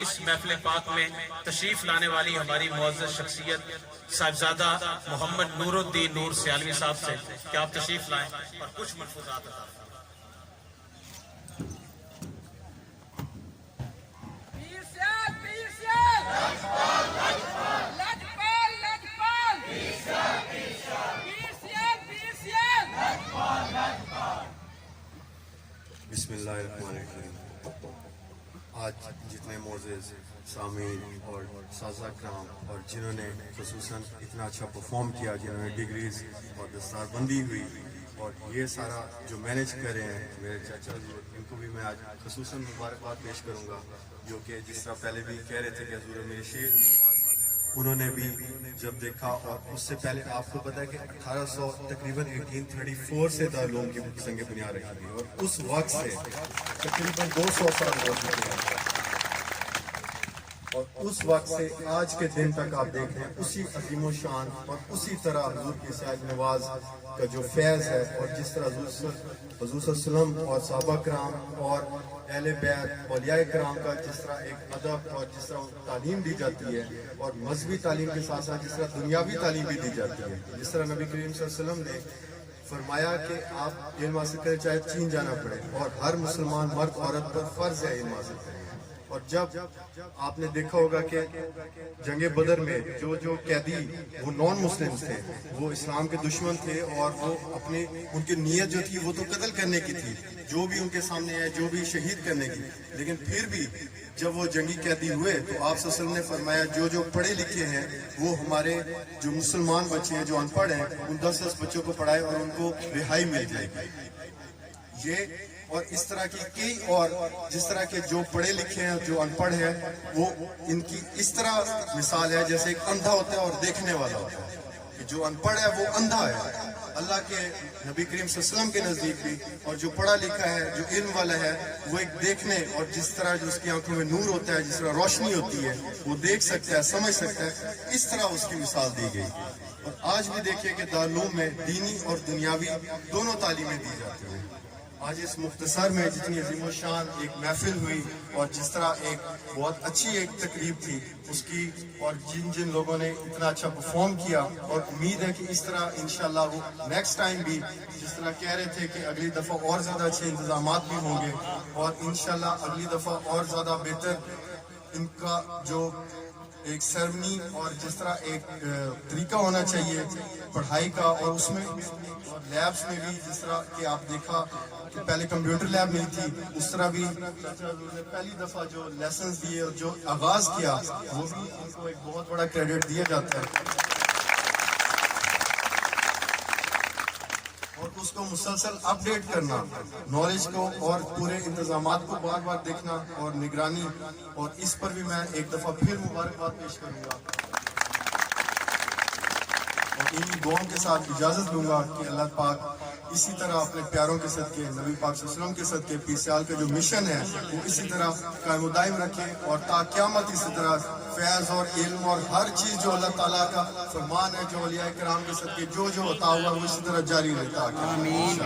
اس محفل پاک میں تشریف لانے والی ہماری معزز شخصیت صاحبزادہ محمد نور الدین نور سیالوی صاحب سے کہ آپ تشریف لائیں اور کچھ ملفوظات عطا فرمائیں۔ بسم اللہ الرحمن الرحیم۔ آج جتنے معزز سامعین اور سازہ کرام اور جنہوں نے خصوصاً اتنا اچھا پرفارم کیا، جنہوں نے ڈگریز اور دستار بندی ہوئی اور یہ سارا جو مینیج کر رہے ہیں میرے چاچا جی، ان کو بھی میں آج خصوصاً مبارکباد پیش کروں گا، جو کہ جس طرح پہلے بھی کہہ رہے تھے کہ حضور میرے شیر انہوں نے بھی جب دیکھا، اور اس سے پہلے آپ کو پتا ہے کہ 1800 تقریباً 1834 سے دارالعلوم کی سنگ بنیاد رکھی تھی، اور اس وقت سے تقریباً 200 سال ہو چکے ہیں، اور اس وقت سے آج کے دن تک آپ دیکھ رہے ہیں اسی عظیم و شان اور اسی طرح حضور کی سیاج نواز کا جو فیض ہے، اور جس طرح حضور صلی اللہ علیہ وسلم اور صحابہ کرام اور اہل بیت اولیاء کرام کا جس طرح ایک ادب اور جس طرح تعلیم دی جاتی ہے، اور مذہبی تعلیم کے ساتھ ساتھ جس طرح دنیاوی تعلیم بھی دی جاتی ہے، جس طرح نبی کریم صلی اللہ علیہ وسلم نے فرمایا کہ آپ علم حاصل کریں چاہے چین جانا پڑے، اور ہر مسلمان مرد عورت پر فرض ہے علم حاصل کریں۔ اور جب آپ نے دیکھا ہوگا کہ جنگ بدر میں جو قیدی وہ نان مسلم تھے، وہ اسلام کے دشمن تھے، اور وہ اپنے ان کی نیت جو تھی وہ تو قتل کرنے کی تھی، جو بھی ان کے سامنے ہے جو بھی شہید کرنے کی، لیکن پھر بھی جب وہ جنگی قیدی ہوئے تو آپ صلی اللہ علیہ وسلم نے فرمایا جو پڑھے لکھے ہیں وہ ہمارے جو مسلمان بچے ہیں جو ان پڑھ ہیں ان 10 بچوں کو پڑھائے اور ان کو رہائی مل جائے گی۔ یہ اور اس طرح کی کئی اور جس طرح کے جو پڑھے لکھے ہیں جو ان پڑھ ہیں، وہ ان کی اس طرح مثال ہے جیسے ایک اندھا ہوتا ہے اور دیکھنے والا ہوتا ہے، کہ جو ان پڑھ ہے وہ اندھا ہے اللہ کے نبی کریم صلی اللہ علیہ وسلم کے نزدیک بھی، اور جو پڑھا لکھا ہے جو علم والا ہے وہ ایک دیکھنے اور جس طرح جو اس کی آنکھوں میں نور ہوتا ہے، جس طرح روشنی ہوتی ہے وہ دیکھ سکتا ہے سمجھ سکتا ہے، اس طرح اس کی مثال دی گئی۔ اور آج بھی دیکھیں کہ دارالعلوم میں دینی اور دنیاوی دونوں تعلیمیں دی جاتی ہیں۔ آج اس مختصر میں جتنی عظیم و شان ایک محفل ہوئی اور جس طرح ایک بہت اچھی ایک تقریب تھی اس کی، اور جن لوگوں نے اتنا اچھا پرفارم کیا، اور امید ہے کہ اس طرح انشاءاللہ وہ نیکسٹ ٹائم بھی جس طرح کہہ رہے تھے کہ اگلی دفعہ اور زیادہ اچھے انتظامات بھی ہوں گے، اور انشاءاللہ اگلی دفعہ اور زیادہ بہتر ان کا جو ایک سرمنی اور جس طرح ایک طریقہ ہونا چاہیے پڑھائی کا، اور اس میں اور لیبس میں بھی جس طرح کہ آپ دیکھا کہ پہلے کمپیوٹر لیب نہیں تھی، اس طرح بھی پہلی دفعہ جو لیسنز دیے اور جو آغاز کیا وہ بھی ان کو ایک بہت بڑا کریڈٹ دیا جاتا ہے، اور اس کو مسلسل اپ ڈیٹ کرنا نالج کو اور پورے انتظامات کو بار بار دیکھنا اور نگرانی، اور اس پر بھی میں ایک دفعہ پھر مبارکباد پیش کروں گا، اور انہی دعاؤں کے ساتھ اجازت لوں گا کہ اللہ پاک اسی طرح اپنے پیاروں کے صدقے نبی پاک صلی اللہ علیہ وسلم کے صدقے 20 سال کا جو مشن ہے وہ اسی طرح قائم و دائم رکھے، اور تا قیامت اسی طرح فیض اور علم اور ہر چیز جو اللہ تعالیٰ کا فرمان ہے جو اولیاء کرام کے صدقے جو عطا ہوا وہ اسی طرح جاری رہتا ہے۔ آمین۔